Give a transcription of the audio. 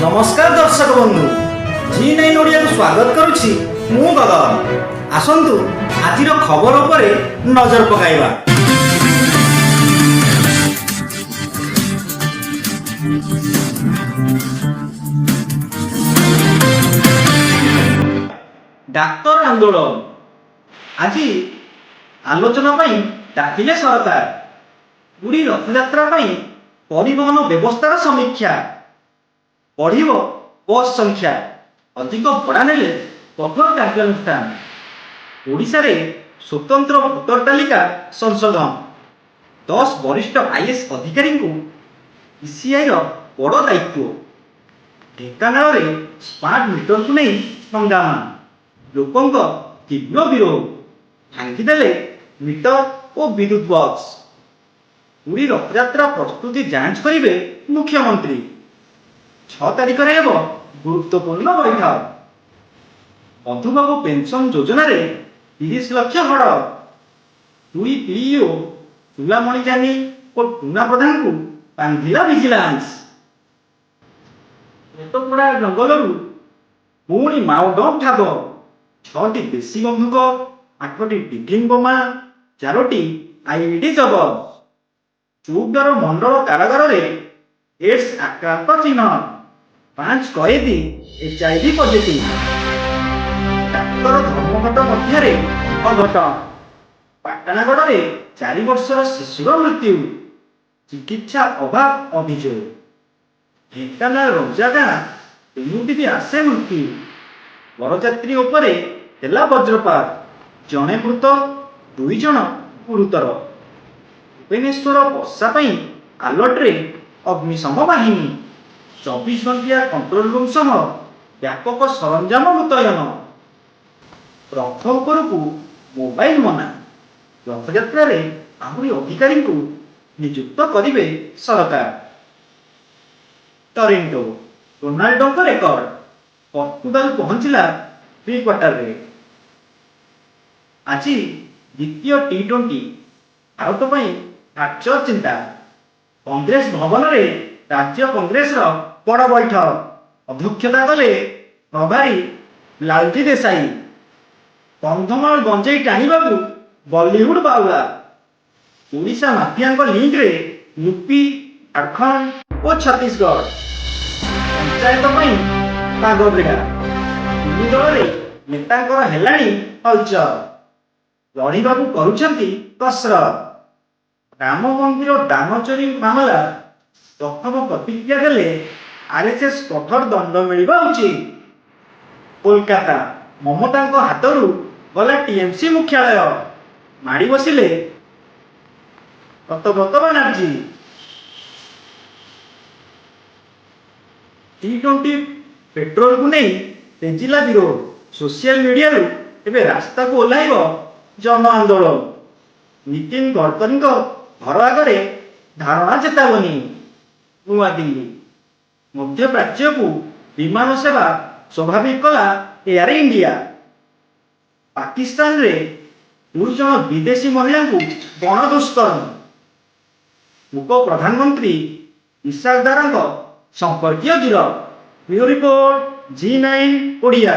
नमस्कार दर्शक बंधु G9 ओडिया को स्वागत करुछि मु गगन आसंतु आजिर खबर उपरे नजर पकाइबा। डाक्तर आंदोलन आज आलोचना डाकिले सरकार पुरी रथयात्रा परिवहन व्यवस्थार समीक्षा बढ़िबो बस संख्या अधिक भड़ा नेले कठोर कार्यानुष्ठान ओडिशा रे स्वतंत्र भोटर तालिका संशोधन 10 वरिष्ठ आईएएस अधिकारी को ईसीआई रो बड़ दायित्व ढेंकानाल रे स्मार्ट मीटर को नहीं हंगामा लोकंक तीव्र विरोध भांगिदेले मीटर और विद्युत बक्स पुरी रथयात्रा प्रस्तुति जांच करेंगे मुख्यमंत्री 6 तारिख में गुरुत्वपूर्ण बैठक मधुबाबू पेंशन योजना रे 30 लाख हड़ दुई पीओ तुलामणि जानी और टूना प्रधान को बांधिला विजिलेंस एतपड़ा जंगल पुणी माओ ठाद 6टी देशी बंधुक 8टी डिग्लिंग बोमा 4टी आईईडी जबत चौद्वार मंडल कारागार रे एड्स आक्रांत चिन्ह 5 कैदी एचआईवी पॉजिटिव डाक्तर धर्मघट मध्य अघटन पाटनागढ़ रे 4 वर्षर शिशुर मृत्यु चिकित्सा अभाव अभियोग ढेंकानाल रंजागा 3टी आसे मृत्यु बरयात्री उपरे हेला वज्रपात जणे मृत 2 जण गुरुतर भुवनेश्वर वर्षा आलर्ट रे अग्निशम बाहिनी 24 घंटिया कंट्रोल रूम सह व्यापक सरंजाम मुतयन रथ उपरकू मोबाइल मना रथयात्रा रे आहरी अधिकारी को नियुक्त करिवे सरकार टोरंटो रोनाल्डो का रेकर्ड पर्तुगाल पहुंचला प्री क्वार्टर रे आज द्वितीय टी20 भारत फ्रैक्चर चिंता कांग्रेस भवन रे राज्य कांग्रेस बड़ बैठक अध्यक्षता कले प्रभारी लालजी देसाई कंधमाल गंजेई टाणीबाकू बॉलीवुड बाउला ओडिशा माफिया लिंक रे यूपी झारखंड और छत्तीसगढ़ पंचायत पागबिड़ा तीन दल रे नेतांकर हेलाणी हलचल लड़ीबाकू करुछंती कसरत राम मंदिर दान चोरी मामला प्रथम प्रतिक्रिया देले आरएसएस कठोर दंड मिलवा उचित कोलकाता ममता हाथरू गला टीएमसी मुख्यालय माड़ी बसिले सत्यव्रत बनर्जी टी20 पेट्रोल को नहीं तेजिला विरोध सोशल मीडिया एवं रास्ता को ओह्लैब जन आंदोलन नितिन गडकरी घर आगे धारणा चेतावनी नुआ दिल्ली मध्य प्राच्य को विमान सेवा स्वाभाविक कला एयर इंडिया पाकिस्तान रे 2 जन विदेशी महिला को गण दुष्कर्म उप प्रधानमंत्री इशाक दारा संपर्कीय गिरफ ब्यूरो रिपोर्ट G9 ओडिया।